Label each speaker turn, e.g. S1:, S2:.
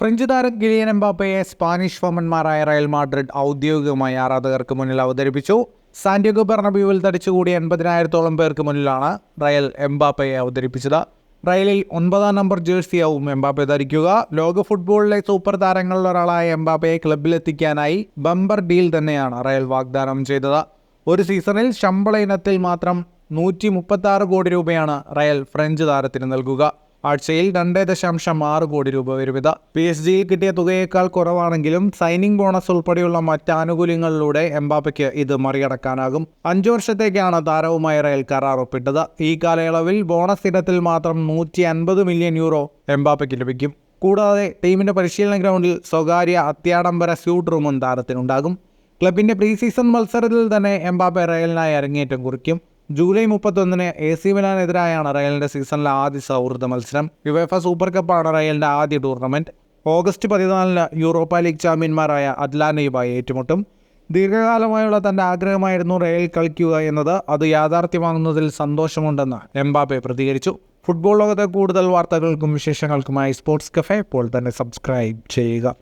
S1: French താരം Kylian എംബാപ്പയെ Spanish വമ്പന്മാരായ Real Madrid ഔദ്യോഗികമായി ആരാധകർക്ക് മുന്നിൽ അവതരിപ്പിച്ചു. സാന്റിയാഗോ ബെർണബ്യൂവിൽ തടിച്ചുകൂടിയ 80,000-ഓളം പേർക്ക് മുന്നിലാണ് റയൽ എംബാപ്പയെ അവതരിപ്പിച്ചത്. റയലിൽ 9-ാം നമ്പർ ജേഴ്സിയാവും എംബാപ്പെ ധരിക്കുക. ലോക ഫുട്ബോളിലെ സൂപ്പർ താരങ്ങളിൽ ഒരാളായ എംബാപ്പയെ ക്ലബിലെത്തിക്കാനായി ബമ്പർ ഡീൽ തന്നെയാണ് റയൽ വാഗ്ദാനം ചെയ്തത്. ഒരു സീസണിൽ ശമ്പള ഇനത്തിൽ മാത്രം 136 കോടി രൂപയാണ് റയൽ ഫ്രഞ്ച് താരത്തിന് നൽകുക. ആഴ്ചയിൽ 2.6 കോടി രൂപ വരുവിധ. PSG കിട്ടിയ തുകയേക്കാൾ കുറവാണെങ്കിലും സൈനിങ് ബോണസ് ഉൾപ്പെടെയുള്ള മറ്റ് ആനുകൂല്യങ്ങളിലൂടെ എംബാപ്പയ്ക്ക് ഇത് മറികടക്കാനാകും. 5 വർഷത്തേക്കാണ് താരവുമായി റയൽ കരാർ ഒപ്പിട്ടത്. ഈ കാലയളവിൽ ബോണസ് ഇനത്തിൽ മാത്രം 150 മില്യൺ യൂറോ എംബാപ്പയ്ക്ക് ലഭിക്കും. കൂടാതെ ടീമിന്റെ പരിശീലന ഗ്രൗണ്ടിൽ സ്വകാര്യ അത്യാഡംബര സ്യൂട്ട് റൂമും താരത്തിനുണ്ടാകും. ക്ലബിന്റെ പ്രീ സീസൺ മത്സരത്തിൽ തന്നെ എംബാപ്പെ റയലിനായി അരങ്ങേറ്റം കുറിക്കും. ജൂലൈ 31-ന് AC മിലാനെതിരായാണ് റയലിന്റെ സീസണിലെ ആദ്യ സൗഹൃദ മത്സരം. യുവേഫ സൂപ്പർ കപ്പാണ് റയലിന്റെ ആദ്യ ടൂർണമെന്റ്. ഓഗസ്റ്റ് 14-ന് യൂറോപ്പ ലീഗ് ചാമ്പ്യന്മാരായ അറ്റ്ലാന്റയുമായി ഏറ്റുമുട്ടും. ദീർഘകാലമായുള്ള തന്റെ ആഗ്രഹമായിരുന്നു റയൽ കളിക്കുക എന്നത്. അത് യാഥാർത്ഥ്യമാകുന്നതിൽ സന്തോഷമുണ്ടെന്ന് എംബാപ്പെ പ്രതികരിച്ചു. ഫുട്ബോൾ ലോകത്തെ കൂടുതൽ വാർത്തകൾക്കും വിശേഷങ്ങൾക്കുമായി സ്പോർട്സ് കഫേ ഇപ്പോൾ തന്നെ സബ്സ്ക്രൈബ് ചെയ്യുക.